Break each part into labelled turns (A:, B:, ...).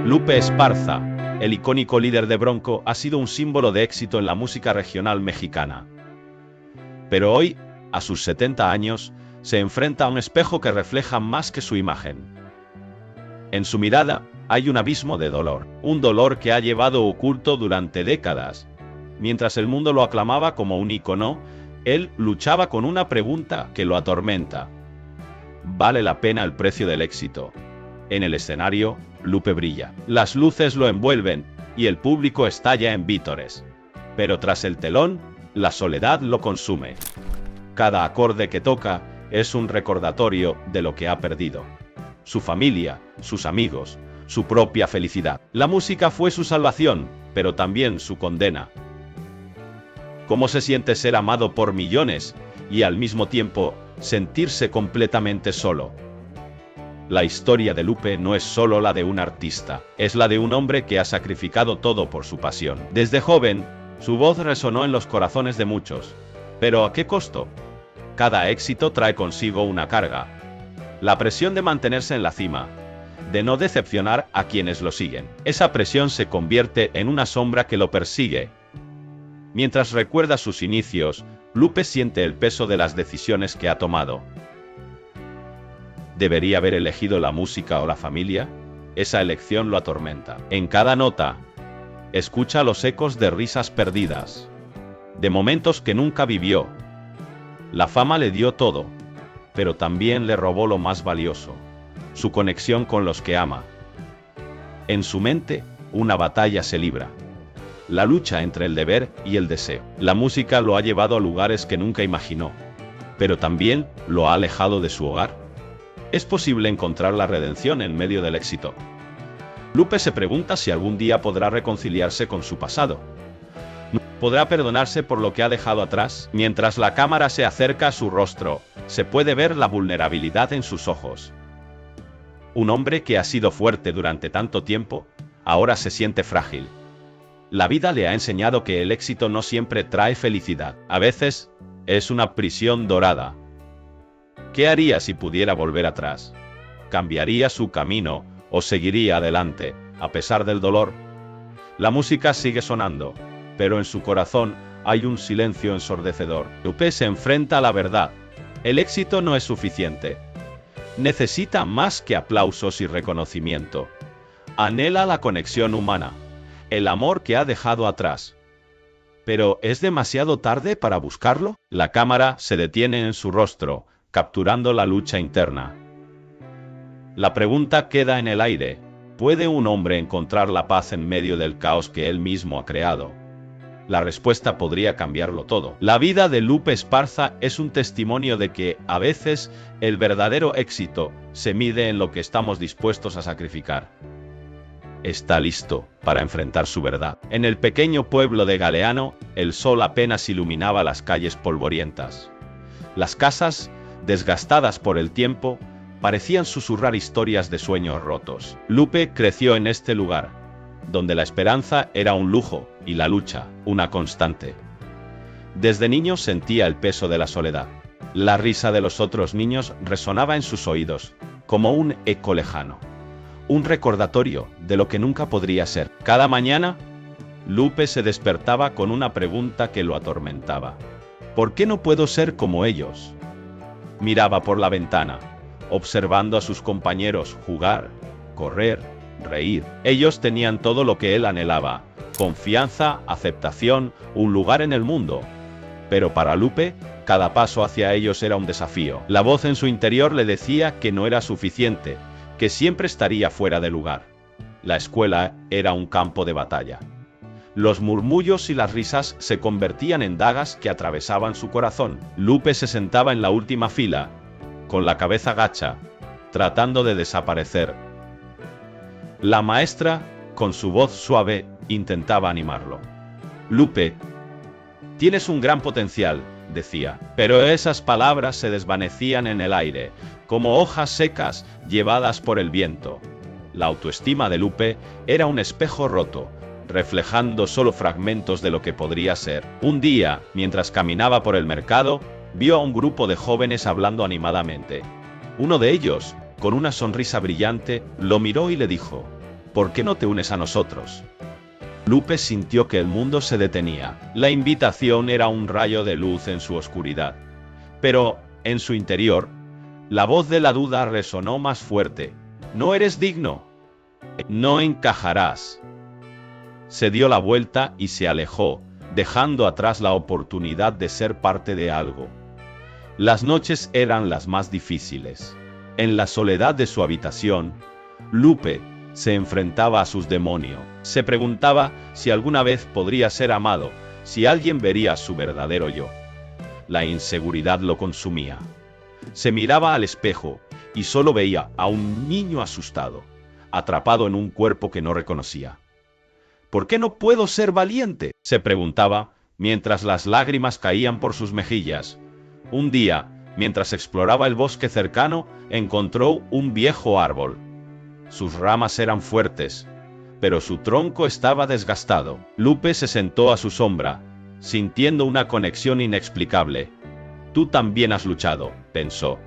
A: Lupe Esparza, el icónico líder de Bronco, ha sido un símbolo de éxito en la música regional mexicana. Pero hoy, a sus 70 años, se enfrenta a un espejo que refleja más que su imagen. En su mirada hay un abismo de dolor, un dolor que ha llevado oculto durante décadas. Mientras el mundo lo aclamaba como un ícono, él luchaba con una pregunta que lo atormenta. ¿Vale la pena el precio del éxito? En el escenario, Lupe brilla. Las luces lo envuelven y el público estalla en vítores. Pero tras el telón, la soledad lo consume. Cada acorde que toca es un recordatorio de lo que ha perdido. Su familia, sus amigos, su propia felicidad. La música fue su salvación, pero también su condena. ¿Cómo se siente ser amado por millones y al mismo tiempo sentirse completamente solo? La historia de Lupe no es solo la de un artista, es la de un hombre que ha sacrificado todo por su pasión. Desde joven, su voz resonó en los corazones de muchos. ¿Pero a qué costo? Cada éxito trae consigo una carga. La presión de mantenerse en la cima, de no decepcionar a quienes lo siguen. Esa presión se convierte en una sombra que lo persigue. Mientras recuerda sus inicios, Lupe siente el peso de las decisiones que ha tomado. ¿Debería haber elegido la música o la familia? Esa elección lo atormenta. En cada nota, escucha los ecos de risas perdidas, de momentos que nunca vivió. La fama le dio todo, pero también le robó lo más valioso, su conexión con los que ama. En su mente, una batalla se libra. La lucha entre el deber y el deseo. La música lo ha llevado a lugares que nunca imaginó, pero también lo ha alejado de su hogar. ¿Es posible encontrar la redención en medio del éxito? Lupe se pregunta si algún día podrá reconciliarse con su pasado. ¿Podrá perdonarse por lo que ha dejado atrás? Mientras la cámara se acerca a su rostro, se puede ver la vulnerabilidad en sus ojos. Un hombre que ha sido fuerte durante tanto tiempo, ahora se siente frágil. La vida le ha enseñado que el éxito no siempre trae felicidad. A veces, es una prisión dorada. ¿Qué haría si pudiera volver atrás? ¿Cambiaría su camino o seguiría adelante, a pesar del dolor? La música sigue sonando, pero en su corazón hay un silencio ensordecedor. Lupe se enfrenta a la verdad. El éxito no es suficiente. Necesita más que aplausos y reconocimiento. Anhela la conexión humana, el amor que ha dejado atrás. ¿Pero es demasiado tarde para buscarlo? La cámara se detiene en su rostro, capturando la lucha interna. La pregunta queda en el aire. ¿Puede un hombre encontrar la paz en medio del caos que él mismo ha creado? La respuesta podría cambiarlo todo. La vida de Lupe Esparza es un testimonio de que, a veces, el verdadero éxito se mide en lo que estamos dispuestos a sacrificar. Está listo para enfrentar su verdad. En el pequeño pueblo de Galeano, el sol apenas iluminaba las calles polvorientas. Las casas, desgastadas por el tiempo, parecían susurrar historias de sueños rotos. Lupe creció en este lugar, donde la esperanza era un lujo y la lucha, una constante. Desde niño sentía el peso de la soledad. La risa de los otros niños resonaba en sus oídos, como un eco lejano. Un recordatorio de lo que nunca podría ser. Cada mañana, Lupe se despertaba con una pregunta que lo atormentaba. ¿Por qué no puedo ser como ellos? Miraba por la ventana, observando a sus compañeros jugar, correr, reír. Ellos tenían todo lo que él anhelaba: confianza, aceptación, un lugar en el mundo. Pero para Lupe, cada paso hacia ellos era un desafío. La voz en su interior le decía que no era suficiente, que siempre estaría fuera de lugar. La escuela era un campo de batalla. Los murmullos y las risas se convertían en dagas que atravesaban su corazón. Lupe se sentaba en la última fila, con la cabeza gacha, tratando de desaparecer. La maestra, con su voz suave, intentaba animarlo. Lupe, tienes un gran potencial, decía, pero esas palabras se desvanecían en el aire, como hojas secas llevadas por el viento. La autoestima de Lupe era un espejo roto, reflejando solo fragmentos de lo que podría ser. Un día, mientras caminaba por el mercado, vio a un grupo de jóvenes hablando animadamente. Uno de ellos, con una sonrisa brillante, lo miró y le dijo: ¿Por qué no te unes a nosotros? Lupe sintió que el mundo se detenía. La invitación era un rayo de luz en su oscuridad. Pero, en su interior, la voz de la duda resonó más fuerte. No eres digno. No encajarás. Se dio la vuelta y se alejó, dejando atrás la oportunidad de ser parte de algo. Las noches eran las más difíciles. En la soledad de su habitación, Lupe se enfrentaba a sus demonios. Se preguntaba si alguna vez podría ser amado, si alguien vería su verdadero yo. La inseguridad lo consumía. Se miraba al espejo y solo veía a un niño asustado, atrapado en un cuerpo que no reconocía. ¿Por qué no puedo ser valiente?, se preguntaba, mientras las lágrimas caían por sus mejillas. Un día, mientras exploraba el bosque cercano, encontró un viejo árbol. Sus ramas eran fuertes, pero su tronco estaba desgastado. Lupe se sentó a su sombra, sintiendo una conexión inexplicable. Tú también has luchado, pensó.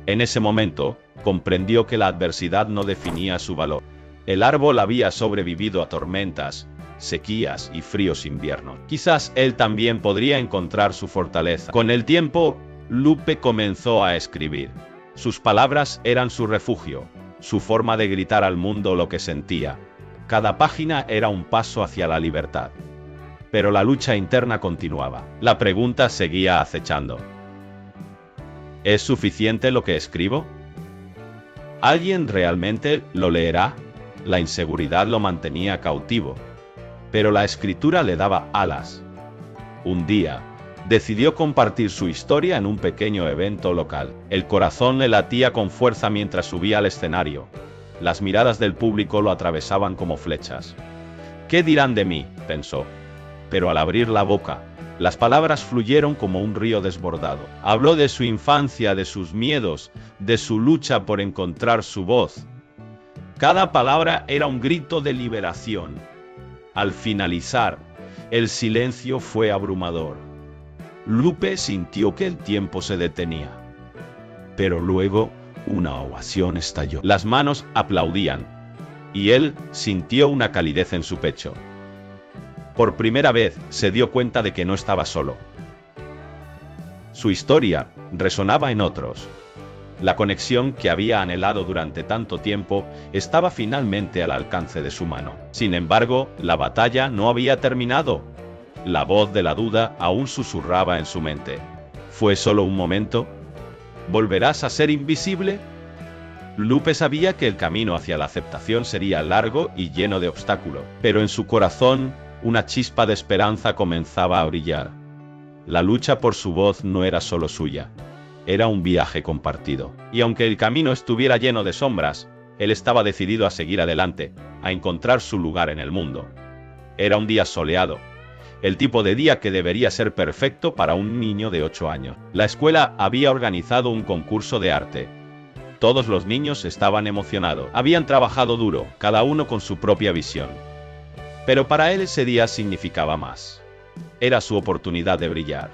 A: En ese momento, comprendió que la adversidad no definía su valor. El árbol había sobrevivido a tormentas, sequías y fríos inviernos. Quizás él también podría encontrar su fortaleza. Con el tiempo, Lupe comenzó a escribir. Sus palabras eran su refugio, su forma de gritar al mundo lo que sentía. Cada página era un paso hacia la libertad. Pero la lucha interna continuaba. La pregunta seguía acechando. ¿Es suficiente lo que escribo? ¿Alguien realmente lo leerá? La inseguridad lo mantenía cautivo. Pero la escritura le daba alas. Un día, decidió compartir su historia en un pequeño evento local. El corazón le latía con fuerza mientras subía al escenario. Las miradas del público lo atravesaban como flechas. ¿Qué dirán de mí?, pensó. Pero al abrir la boca, las palabras fluyeron como un río desbordado. Habló de su infancia, de sus miedos, de su lucha por encontrar su voz. Cada palabra era un grito de liberación. Al finalizar, el silencio fue abrumador. Lupe sintió que el tiempo se detenía. Pero luego, una ovación estalló. Las manos aplaudían, y él sintió una calidez en su pecho. Por primera vez, se dio cuenta de que no estaba solo. Su historia resonaba en otros. La conexión que había anhelado durante tanto tiempo estaba finalmente al alcance de su mano. Sin embargo, la batalla no había terminado. La voz de la duda aún susurraba en su mente. ¿Fue solo un momento? ¿Volverás a ser invisible? Lupe sabía que el camino hacia la aceptación sería largo y lleno de obstáculos, pero en su corazón, una chispa de esperanza comenzaba a brillar. La lucha por su voz no era solo suya. Era un viaje compartido. Y aunque el camino estuviera lleno de sombras, él estaba decidido a seguir adelante, a encontrar su lugar en el mundo. Era un día soleado, el tipo de día que debería ser perfecto para un niño de 8 años. La escuela había organizado un concurso de arte. Todos los niños estaban emocionados. Habían trabajado duro, cada uno con su propia visión. Pero para él ese día significaba más. Era su oportunidad de brillar.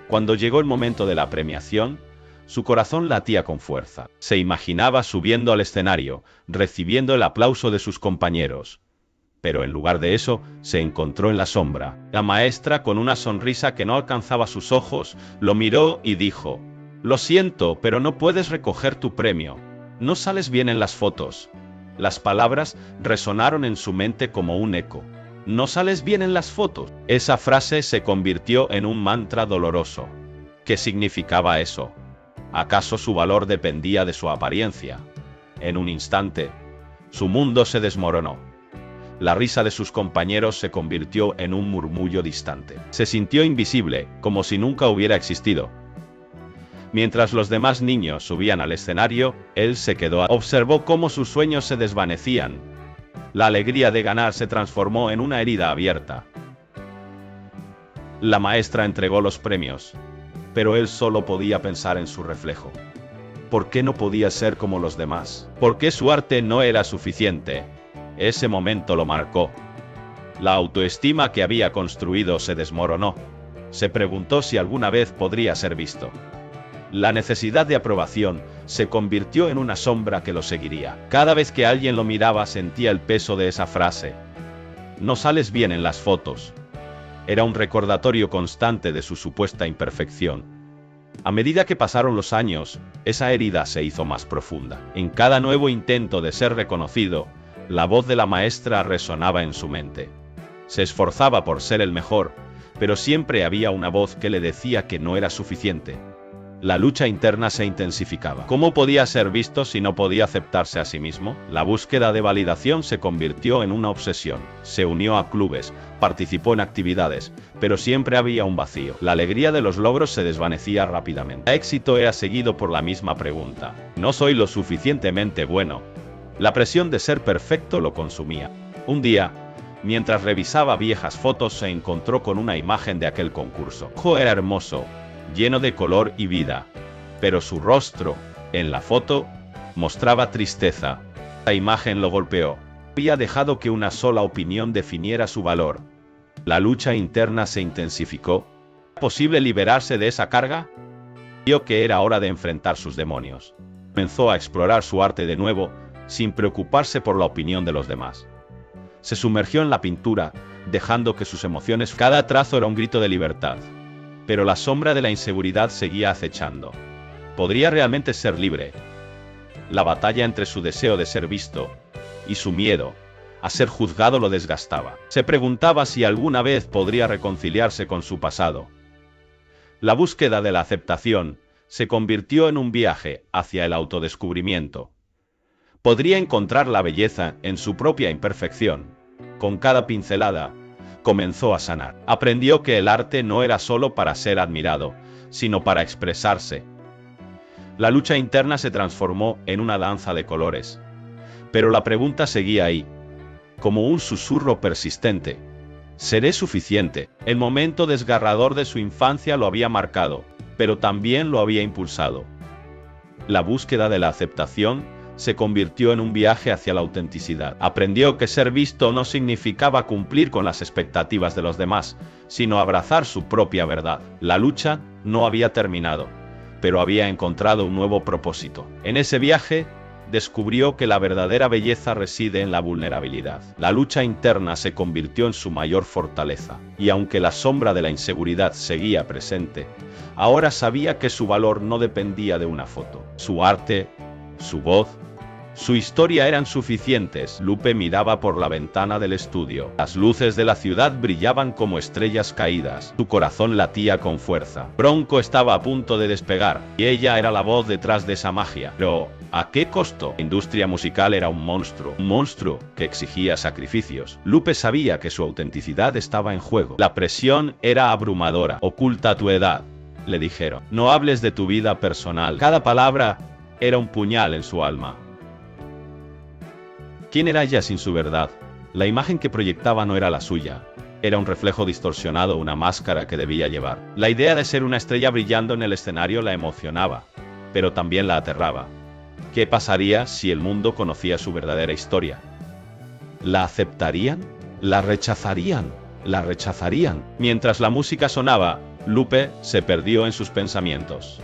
A: Cuando llegó el momento de la premiación, su corazón latía con fuerza. Se imaginaba subiendo al escenario, recibiendo el aplauso de sus compañeros. Pero en lugar de eso, se encontró en la sombra. La maestra, con una sonrisa que no alcanzaba sus ojos, lo miró y dijo: «Lo siento, pero no puedes recoger tu premio. No sales bien en las fotos». Las palabras resonaron en su mente como un eco. «¿No sales bien en las fotos?». Esa frase se convirtió en un mantra doloroso. ¿Qué significaba eso? ¿Acaso su valor dependía de su apariencia? En un instante, su mundo se desmoronó. La risa de sus compañeros se convirtió en un murmullo distante. Se sintió invisible, como si nunca hubiera existido. Mientras los demás niños subían al escenario, él se quedó. Observó cómo sus sueños se desvanecían. La alegría de ganar se transformó en una herida abierta. La maestra entregó los premios, pero él solo podía pensar en su reflejo. ¿Por qué no podía ser como los demás? ¿Por qué su arte no era suficiente? Ese momento lo marcó. La autoestima que había construido se desmoronó. Se preguntó si alguna vez podría ser visto. La necesidad de aprobación se convirtió en una sombra que lo seguiría. Cada vez que alguien lo miraba sentía el peso de esa frase. No sales bien en las fotos. Era un recordatorio constante de su supuesta imperfección. A medida que pasaron los años, esa herida se hizo más profunda. En cada nuevo intento de ser reconocido, la voz de la maestra resonaba en su mente. Se esforzaba por ser el mejor, pero siempre había una voz que le decía que no era suficiente. La lucha interna se intensificaba. ¿Cómo podía ser visto si no podía aceptarse a sí mismo? La búsqueda de validación se convirtió en una obsesión. Se unió a clubes, participó en actividades, pero siempre había un vacío. La alegría de los logros se desvanecía rápidamente. El éxito era seguido por la misma pregunta. ¿No soy lo suficientemente bueno? La presión de ser perfecto lo consumía. Un día, mientras revisaba viejas fotos, se encontró con una imagen de aquel concurso. Era hermoso, lleno de color y vida, pero su rostro, en la foto, mostraba tristeza. La imagen lo golpeó. Había dejado que una sola opinión definiera su valor. La lucha interna se intensificó. ¿Era posible liberarse de esa carga? Vio que era hora de enfrentar sus demonios. Comenzó a explorar su arte de nuevo, sin preocuparse por la opinión de los demás. Se sumergió en la pintura, dejando que sus emociones... Cada trazo era un grito de libertad. Pero la sombra de la inseguridad seguía acechando. ¿Podría realmente ser libre? La batalla entre su deseo de ser visto y su miedo a ser juzgado lo desgastaba. Se preguntaba si alguna vez podría reconciliarse con su pasado. La búsqueda de la aceptación se convirtió en un viaje hacia el autodescubrimiento. Podría encontrar la belleza en su propia imperfección. Con cada pincelada, comenzó a sanar. Aprendió que el arte no era solo para ser admirado, sino para expresarse. La lucha interna se transformó en una danza de colores. Pero la pregunta seguía ahí, como un susurro persistente. ¿Seré suficiente? El momento desgarrador de su infancia lo había marcado, pero también lo había impulsado. La búsqueda de la aceptación se convirtió en un viaje hacia la autenticidad. Aprendió que ser visto no significaba cumplir con las expectativas de los demás, sino abrazar su propia verdad. La lucha no había terminado, pero había encontrado un nuevo propósito. En ese viaje, descubrió que la verdadera belleza reside en la vulnerabilidad. La lucha interna se convirtió en su mayor fortaleza, y aunque la sombra de la inseguridad seguía presente, ahora sabía que su valor no dependía de una foto. Su arte, su voz, su historia eran suficientes. Lupe miraba por la ventana del estudio. Las luces de la ciudad brillaban como estrellas caídas. Su corazón latía con fuerza. Bronco estaba a punto de despegar, y ella era la voz detrás de esa magia. Pero, ¿a qué costo? La industria musical era un monstruo que exigía sacrificios. Lupe sabía que su autenticidad estaba en juego. La presión era abrumadora. Oculta tu edad, le dijeron. No hables de tu vida personal. Cada palabra era un puñal en su alma. ¿Quién era ella sin su verdad? La imagen que proyectaba no era la suya. Era un reflejo distorsionado, una máscara que debía llevar. La idea de ser una estrella brillando en el escenario la emocionaba, pero también la aterraba. ¿Qué pasaría si el mundo conocía su verdadera historia? ¿La aceptarían? ¿La rechazarían? ¿La rechazarían? Mientras la música sonaba, Lupe se perdió en sus pensamientos.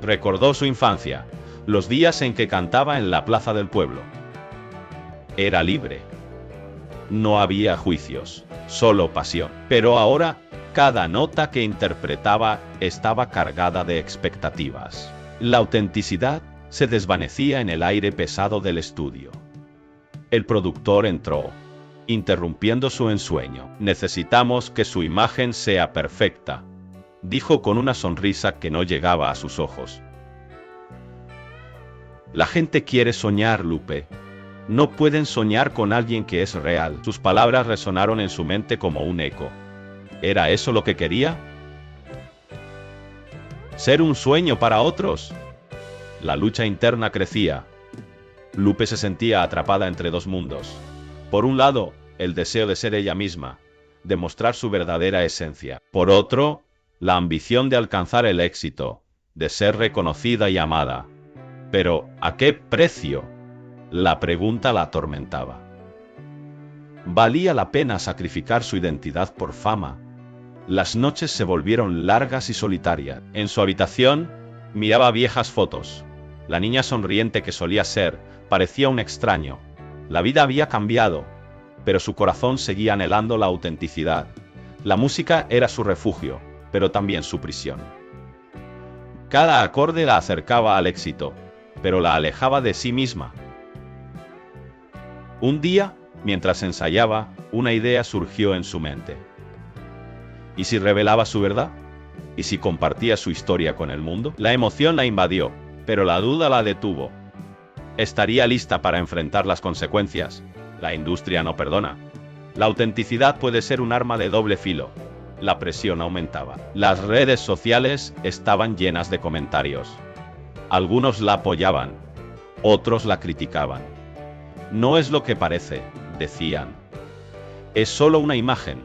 A: Recordó su infancia, los días en que cantaba en la plaza del pueblo. Era libre. No había juicios, solo pasión. Pero ahora, cada nota que interpretaba estaba cargada de expectativas. La autenticidad se desvanecía en el aire pesado del estudio. El productor entró, interrumpiendo su ensueño. Necesitamos que su imagen sea perfecta, dijo con una sonrisa que no llegaba a sus ojos. La gente quiere soñar, Lupe. No pueden soñar con alguien que es real. Sus palabras resonaron en su mente como un eco. ¿Era eso lo que quería? ¿Ser un sueño para otros? La lucha interna crecía. Lupe se sentía atrapada entre dos mundos. Por un lado, el deseo de ser ella misma, de mostrar su verdadera esencia. Por otro, la ambición de alcanzar el éxito, de ser reconocida y amada. Pero, ¿a qué precio? La pregunta la atormentaba. ¿Valía la pena sacrificar su identidad por fama? Las noches se volvieron largas y solitarias. En su habitación, miraba viejas fotos. La niña sonriente que solía ser, parecía un extraño. La vida había cambiado, pero su corazón seguía anhelando la autenticidad. La música era su refugio, pero también su prisión. Cada acorde la acercaba al éxito, pero la alejaba de sí misma. Un día, mientras ensayaba, una idea surgió en su mente. ¿Y si revelaba su verdad? ¿Y si compartía su historia con el mundo? La emoción la invadió, pero la duda la detuvo. Estaría lista para enfrentar las consecuencias. La industria no perdona. La autenticidad puede ser un arma de doble filo. La presión aumentaba. Las redes sociales estaban llenas de comentarios. Algunos la apoyaban, otros la criticaban. No es lo que parece, decían. Es solo una imagen.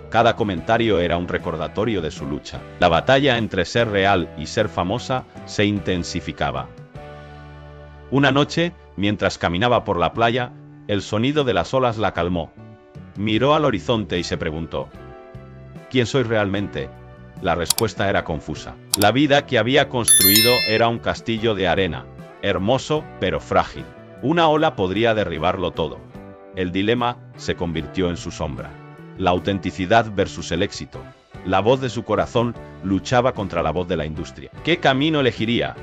A: Cada comentario era un recordatorio de su lucha. La batalla entre ser real y ser famosa se intensificaba. Una noche, mientras caminaba por la playa, el sonido de las olas la calmó. Miró al horizonte y se preguntó: ¿quién soy realmente? La respuesta era confusa. La vida que había construido era un castillo de arena, hermoso pero frágil. Una ola podría derribarlo todo. El dilema se convirtió en su sombra. La autenticidad versus el éxito. La voz de su corazón luchaba contra la voz de la industria. ¿Qué camino elegiría?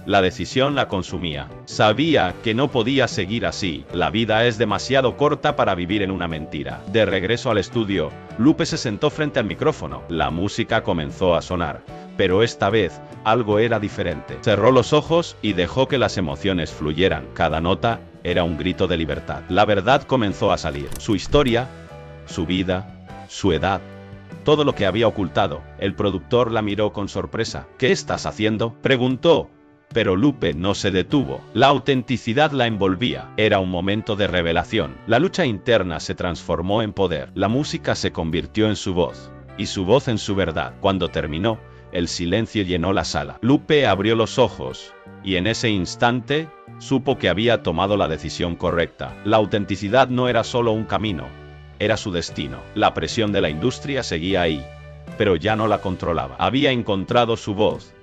A: La decisión la consumía. Sabía que no podía seguir así. La vida es demasiado corta para vivir en una mentira. De regreso al estudio, Lupe se sentó frente al micrófono. La música comenzó a sonar, pero esta vez algo era diferente. Cerró los ojos y dejó que las emociones fluyeran. Cada nota era un grito de libertad. La verdad comenzó a salir. Su historia, su vida, su edad, todo lo que había ocultado. El productor la miró con sorpresa. ¿Qué estás haciendo?, preguntó. Pero Lupe no se detuvo. La autenticidad la envolvía. Era un momento de revelación. La lucha interna se transformó en poder. La música se convirtió en su voz, y su voz en su verdad. Cuando terminó, el silencio llenó la sala. Lupe abrió los ojos, y en ese instante, supo que había tomado la decisión correcta. La autenticidad no era solo un camino, era su destino. La presión de la industria seguía ahí, pero ya no la controlaba. Había encontrado su voz,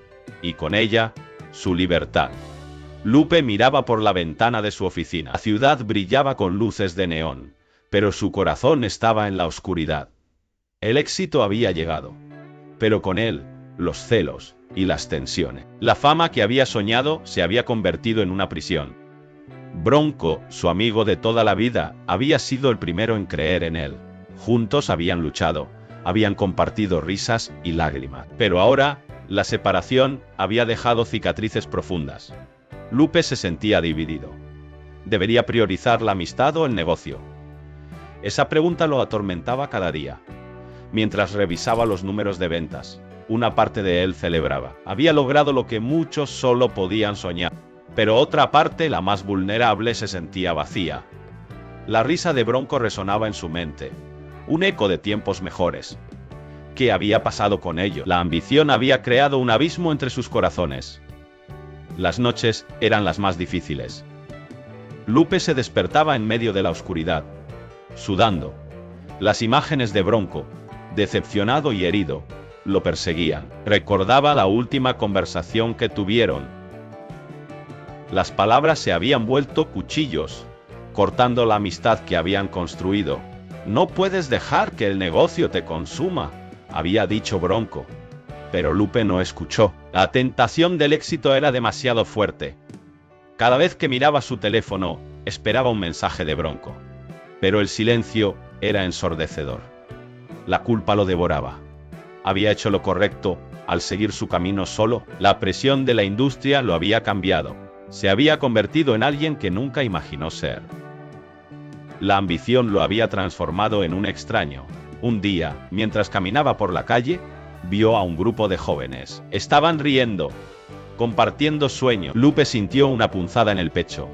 A: y con ella, su libertad. Lupe miraba por la ventana de su oficina. La ciudad brillaba con luces de neón, pero su corazón estaba en la oscuridad. El éxito había llegado, pero con él, los celos y las tensiones. La fama que había soñado se había convertido en una prisión. Bronco, su amigo de toda la vida, había sido el primero en creer en él. Juntos habían luchado, habían compartido risas y lágrimas. Pero ahora, la separación había dejado cicatrices profundas. Lupe se sentía dividido. ¿Debería priorizar la amistad o el negocio? Esa pregunta lo atormentaba cada día. Mientras revisaba los números de ventas, una parte de él celebraba. Había logrado lo que muchos solo podían soñar. Pero otra parte, la más vulnerable, se sentía vacía. La risa de Bronco resonaba en su mente. Un eco de tiempos mejores. ¿Qué había pasado con ello? La ambición había creado un abismo entre sus corazones. Las noches eran las más difíciles. Lupe se despertaba en medio de la oscuridad, sudando. Las imágenes de Bronco, decepcionado y herido, lo perseguían. Recordaba la última conversación que tuvieron. Las palabras se habían vuelto cuchillos, cortando la amistad que habían construido. No puedes dejar que el negocio te consuma, había dicho Bronco. Pero Lupe no escuchó. La tentación del éxito era demasiado fuerte. Cada vez que miraba su teléfono, esperaba un mensaje de Bronco. Pero el silencio era ensordecedor. La culpa lo devoraba. Había hecho lo correcto al seguir su camino solo. La presión de la industria lo había cambiado. Se había convertido en alguien que nunca imaginó ser. La ambición lo había transformado en un extraño. Un día, mientras caminaba por la calle, vio a un grupo de jóvenes. Estaban riendo, compartiendo sueños. Lupe sintió una punzada en el pecho.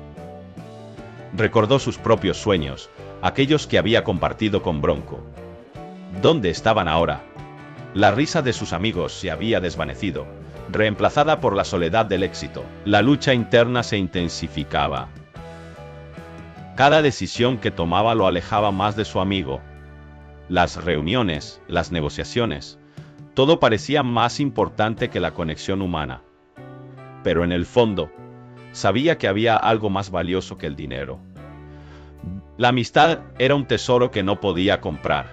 A: Recordó sus propios sueños, aquellos que había compartido con Bronco. ¿Dónde estaban ahora? La risa de sus amigos se había desvanecido, reemplazada por la soledad del éxito. La lucha interna se intensificaba. Cada decisión que tomaba lo alejaba más de su amigo. Las reuniones, las negociaciones, todo parecía más importante que la conexión humana. pero en el fondo, sabía que había algo más valioso que el dinero. La amistad era un tesoro que no podía comprar.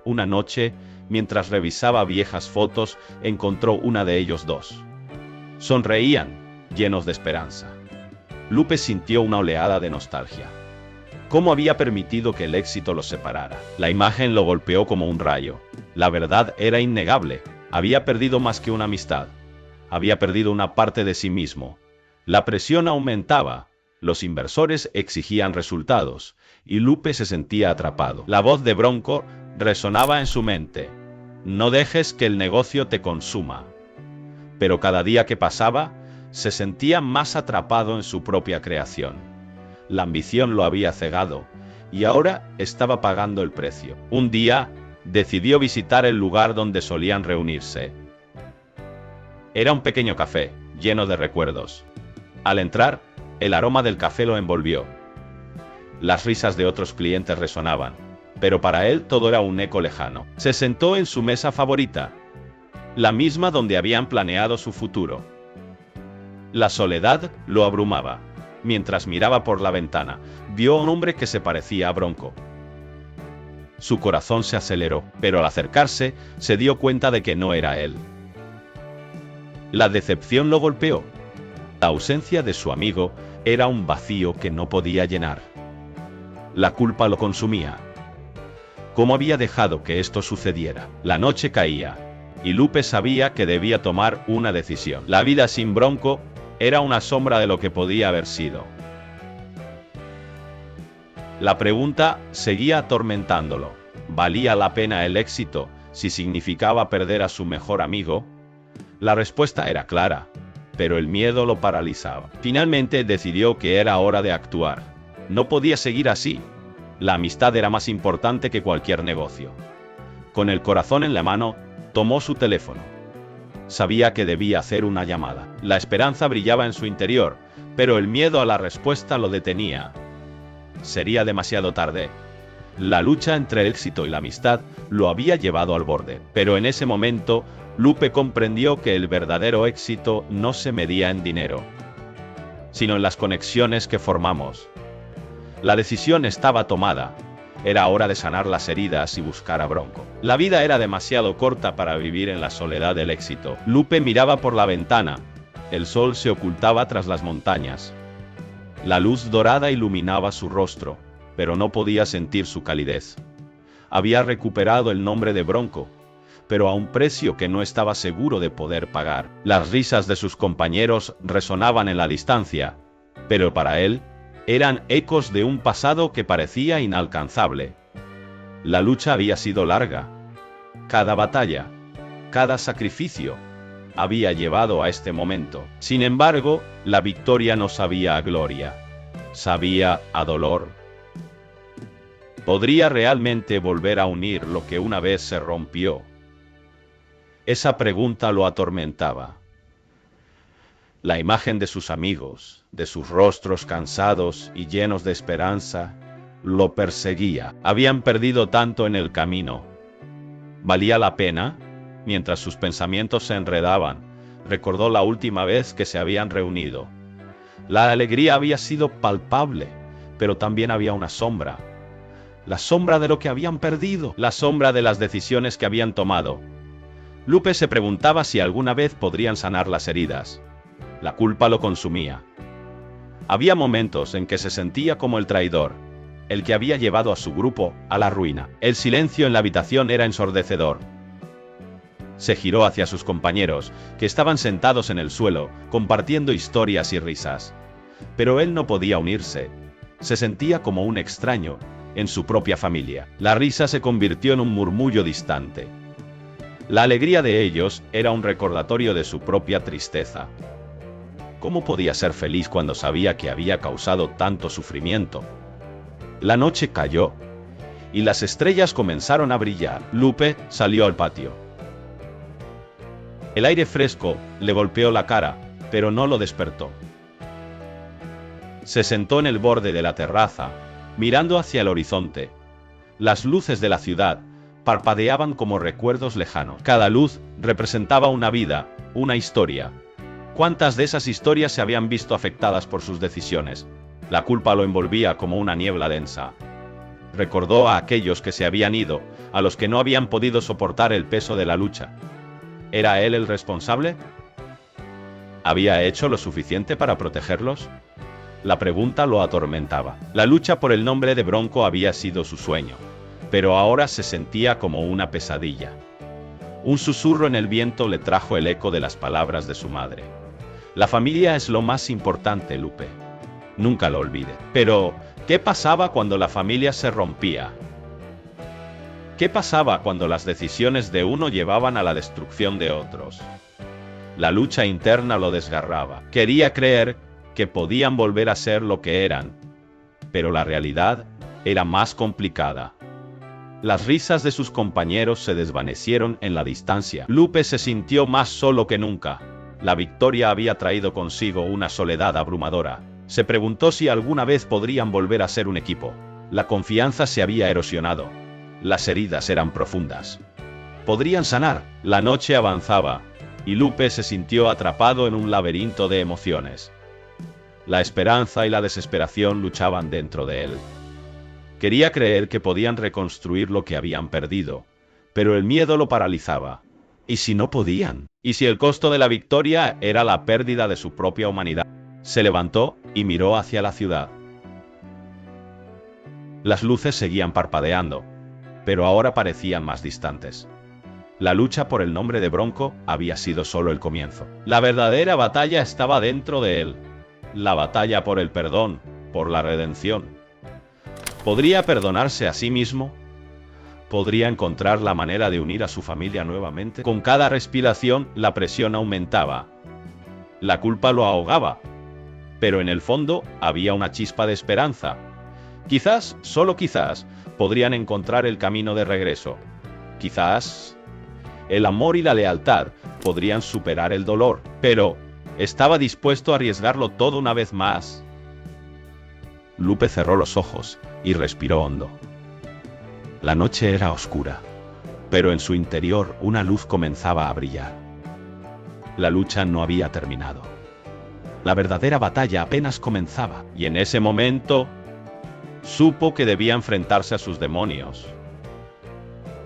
A: Una noche, mientras revisaba viejas fotos, encontró una de ellos dos. Sonreían, llenos de esperanza. Lupe sintió una oleada de nostalgia. ¿Cómo había permitido que el éxito los separara? La imagen lo golpeó como un rayo. La verdad era innegable. Había perdido más que una amistad. Había perdido una parte de sí mismo. La presión aumentaba. Los inversores exigían resultados, y Lupe se sentía atrapado. La voz de Bronco resonaba en su mente. No dejes que el negocio te consuma. Pero cada día que pasaba, se sentía más atrapado en su propia creación. La ambición lo había cegado, y ahora estaba pagando el precio. Un día, decidió visitar el lugar donde solían reunirse. Era un pequeño café, lleno de recuerdos. Al entrar, el aroma del café lo envolvió. Las risas de otros clientes resonaban, pero para él todo era un eco lejano. Se sentó en su mesa favorita, la misma donde habían planeado su futuro. La soledad lo abrumaba. Mientras miraba por la ventana, vio a un hombre que se parecía a Bronco. Su corazón se aceleró, pero al acercarse, se dio cuenta de que no era él. La decepción lo golpeó. La ausencia de su amigo era un vacío que no podía llenar. La culpa lo consumía. ¿Cómo había dejado que esto sucediera? La noche caía, y Lupe sabía que debía tomar una decisión. La vida sin Bronco era una sombra de lo que podía haber sido. La pregunta seguía atormentándolo. ¿Valía la pena el éxito si significaba perder a su mejor amigo? La respuesta era clara, pero el miedo lo paralizaba. Finalmente decidió que era hora de actuar. No podía seguir así. La amistad era más importante que cualquier negocio. Con el corazón en la mano, tomó su teléfono. Sabía que debía hacer una llamada. La esperanza brillaba en su interior, pero el miedo a la respuesta lo detenía. Sería demasiado tarde. La lucha entre el éxito y la amistad lo había llevado al borde. Pero en ese momento, Lupe comprendió que el verdadero éxito no se medía en dinero, sino en las conexiones que formamos. La decisión estaba tomada. Era hora de sanar las heridas y buscar a Bronco. La vida era demasiado corta para vivir en la soledad del éxito. Lupe miraba por la ventana. El sol se ocultaba tras las montañas. La luz dorada iluminaba su rostro, pero no podía sentir su calidez. Había recuperado el nombre de Bronco, pero a un precio que no estaba seguro de poder pagar. Las risas de sus compañeros resonaban en la distancia, pero para él, eran ecos de un pasado que parecía inalcanzable. La lucha había sido larga. Cada batalla, cada sacrificio, había llevado a este momento. Sin embargo, la victoria no sabía a gloria, sabía a dolor. ¿Podría realmente volver a unir lo que una vez se rompió? Esa pregunta lo atormentaba. La imagen de sus amigos, de sus rostros cansados y llenos de esperanza, lo perseguía. Habían perdido tanto en el camino. ¿Valía la pena? Mientras sus pensamientos se enredaban, recordó la última vez que se habían reunido. La alegría había sido palpable, pero también había una sombra. La sombra de lo que habían perdido, la sombra de las decisiones que habían tomado. Lupe se preguntaba si alguna vez podrían sanar las heridas. La culpa lo consumía. Había momentos en que se sentía como el traidor, el que había llevado a su grupo a la ruina. El silencio en la habitación era ensordecedor. Se giró hacia sus compañeros, que estaban sentados en el suelo, compartiendo historias y risas. Pero él no podía unirse. Se sentía como un extraño en su propia familia. La risa se convirtió en un murmullo distante. La alegría de ellos era un recordatorio de su propia tristeza. ¿Cómo podía ser feliz cuando sabía que había causado tanto sufrimiento? La noche cayó, y las estrellas comenzaron a brillar. Lupe salió al patio. El aire fresco le golpeó la cara, pero no lo despertó. Se sentó en el borde de la terraza, mirando hacia el horizonte. Las luces de la ciudad parpadeaban como recuerdos lejanos. Cada luz representaba una vida, una historia. ¿Cuántas de esas historias se habían visto afectadas por sus decisiones? La culpa lo envolvía como una niebla densa. Recordó a aquellos que se habían ido, a los que no habían podido soportar el peso de la lucha. ¿Era él el responsable? ¿Había hecho lo suficiente para protegerlos? La pregunta lo atormentaba. La lucha por el nombre de Bronco había sido su sueño, pero ahora se sentía como una pesadilla. Un susurro en el viento le trajo el eco de las palabras de su madre. La familia es lo más importante, Lupe. Nunca lo olvide. Pero, ¿qué pasaba cuando la familia se rompía? ¿Qué pasaba cuando las decisiones de uno llevaban a la destrucción de otros? La lucha interna lo desgarraba. Quería creer que podían volver a ser lo que eran, pero la realidad era más complicada. Las risas de sus compañeros se desvanecieron en la distancia. Lupe se sintió más solo que nunca. La victoria había traído consigo una soledad abrumadora. Se preguntó si alguna vez podrían volver a ser un equipo. La confianza se había erosionado. Las heridas eran profundas. ¿Podrían sanar? La noche avanzaba, y Lupe se sintió atrapado en un laberinto de emociones. La esperanza y la desesperación luchaban dentro de él. Quería creer que podían reconstruir lo que habían perdido, pero el miedo lo paralizaba. ¿Y si no podían? ¿Y si el costo de la victoria era la pérdida de su propia humanidad? Se levantó y miró hacia la ciudad. Las luces seguían parpadeando, pero ahora parecían más distantes. La lucha por el nombre de Bronco había sido solo el comienzo. La verdadera batalla estaba dentro de él. La batalla por el perdón, por la redención. ¿Podría perdonarse a sí mismo? ¿Podría encontrar la manera de unir a su familia nuevamente? Con cada respiración, la presión aumentaba. La culpa lo ahogaba. Pero en el fondo, había una chispa de esperanza. Quizás, solo quizás, podrían encontrar el camino de regreso. Quizás, el amor y la lealtad podrían superar el dolor. Pero, estaba dispuesto a arriesgarlo todo una vez más. Lupe cerró los ojos y respiró hondo. La noche era oscura, pero en su interior una luz comenzaba a brillar. La lucha no había terminado. La verdadera batalla apenas comenzaba, y en ese momento supo que debía enfrentarse a sus demonios.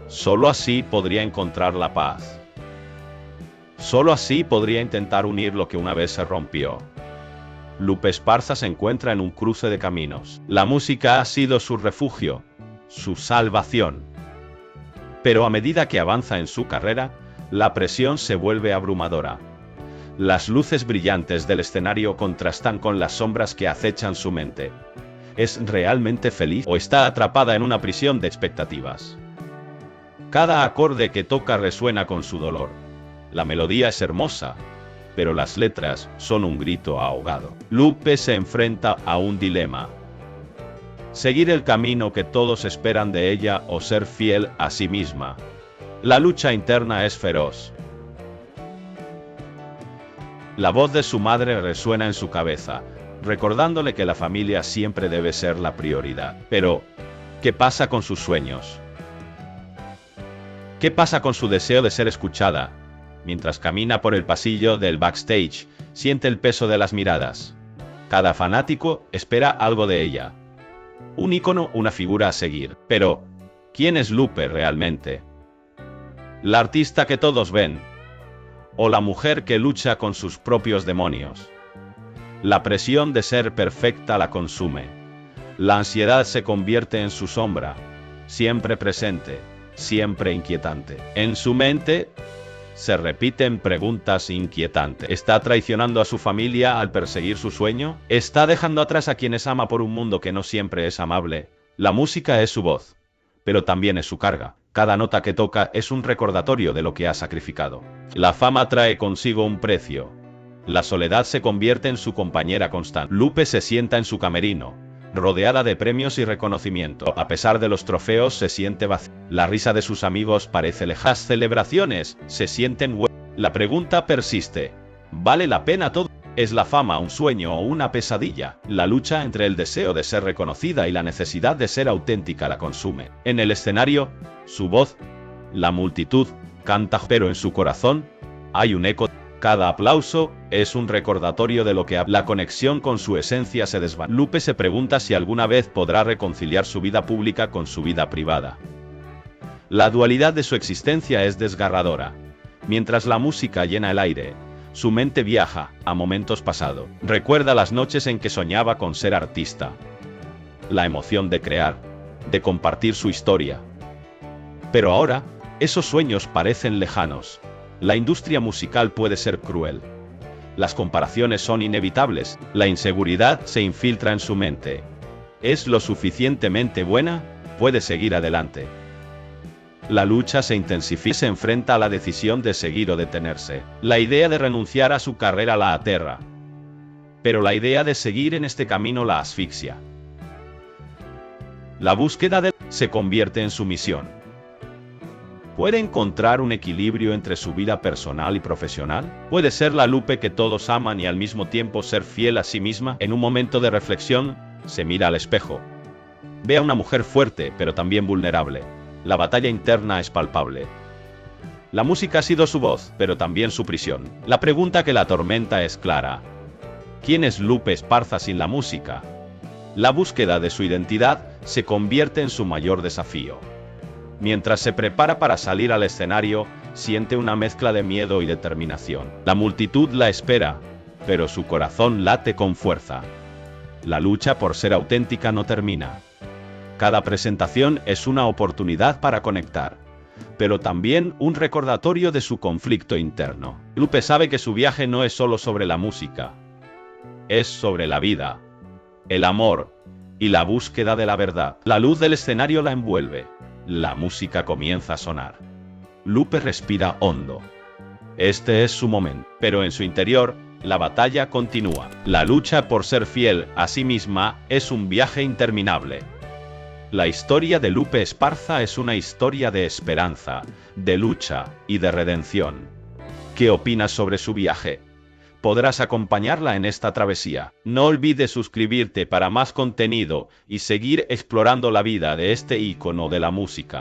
A: Solo así podría encontrar la paz. Solo así podría intentar unir lo que una vez se rompió. Lupe Esparza se encuentra en un cruce de caminos. La música ha sido su refugio, su salvación. Pero a medida que avanza en su carrera, la presión se vuelve abrumadora. Las luces brillantes del escenario contrastan con las sombras que acechan su mente. ¿Es realmente feliz o está atrapada en una prisión de expectativas? Cada acorde que toca resuena con su dolor. La melodía es hermosa, pero las letras son un grito ahogado. Lupe se enfrenta a un dilema. Seguir el camino que todos esperan de ella o ser fiel a sí misma. La lucha interna es feroz. La voz de su madre resuena en su cabeza, recordándole que la familia siempre debe ser la prioridad. Pero, ¿qué pasa con sus sueños? ¿Qué pasa con su deseo de ser escuchada? Mientras camina por el pasillo del backstage, siente el peso de las miradas. Cada fanático espera algo de ella. Un ícono, una figura a seguir. Pero, ¿quién es Lupe realmente? ¿La artista que todos ven? ¿O la mujer que lucha con sus propios demonios? La presión de ser perfecta la consume. La ansiedad se convierte en su sombra, siempre presente, siempre inquietante. En su mente se repiten preguntas inquietantes. ¿Está traicionando a su familia al perseguir su sueño? ¿Está dejando atrás a quienes ama por un mundo que no siempre es amable? La música es su voz, pero también es su carga. Cada nota que toca es un recordatorio de lo que ha sacrificado. La fama trae consigo un precio. La soledad se convierte en su compañera constante. Lupe se sienta en su camerino, rodeada de premios y reconocimiento. A pesar de los trofeos, se siente vacía. La risa de sus amigos parece lejana. Las celebraciones se sienten La pregunta persiste. ¿Vale la pena todo? ¿Es la fama un sueño o una pesadilla? La lucha entre el deseo de ser reconocida y la necesidad de ser auténtica la consume. En el escenario, su voz, la multitud, canta, pero en su corazón hay un eco. Cada aplauso es un recordatorio de lo que la conexión con su esencia se desvanece. Lupe se pregunta si alguna vez podrá reconciliar su vida pública con su vida privada. La dualidad de su existencia es desgarradora. Mientras la música llena el aire, su mente viaja a momentos pasados. Recuerda las noches en que soñaba con ser artista. La emoción de crear, de compartir su historia. Pero ahora, esos sueños parecen lejanos. La industria musical puede ser cruel. Las comparaciones son inevitables, la inseguridad se infiltra en su mente. ¿Es lo suficientemente buena? Puede seguir adelante. La lucha se intensifica y se enfrenta a la decisión de seguir o detenerse. La idea de renunciar a su carrera la aterra. Pero la idea de seguir en este camino la asfixia. La búsqueda de se convierte en su misión. ¿Puede encontrar un equilibrio entre su vida personal y profesional? ¿Puede ser la Lupe que todos aman y al mismo tiempo ser fiel a sí misma? En un momento de reflexión, se mira al espejo. Ve a una mujer fuerte, pero también vulnerable. La batalla interna es palpable. La música ha sido su voz, pero también su prisión. La pregunta que la atormenta es clara. ¿Quién es Lupe Esparza sin la música? La búsqueda de su identidad se convierte en su mayor desafío. Mientras se prepara para salir al escenario, siente una mezcla de miedo y determinación. La multitud la espera, pero su corazón late con fuerza. La lucha por ser auténtica no termina. Cada presentación es una oportunidad para conectar, pero también un recordatorio de su conflicto interno. Lupe sabe que su viaje no es solo sobre la música, es sobre la vida, el amor y la búsqueda de la verdad. La luz del escenario la envuelve. La música comienza a sonar. Lupe respira hondo. Este es su momento, pero en su interior, la batalla continúa. La lucha por ser fiel a sí misma es un viaje interminable. La historia de Lupe Esparza es una historia de esperanza, de lucha y de redención. ¿Qué opinas sobre su viaje? Podrás acompañarla en esta travesía. No olvides suscribirte para más contenido y seguir explorando la vida de este ícono de la música.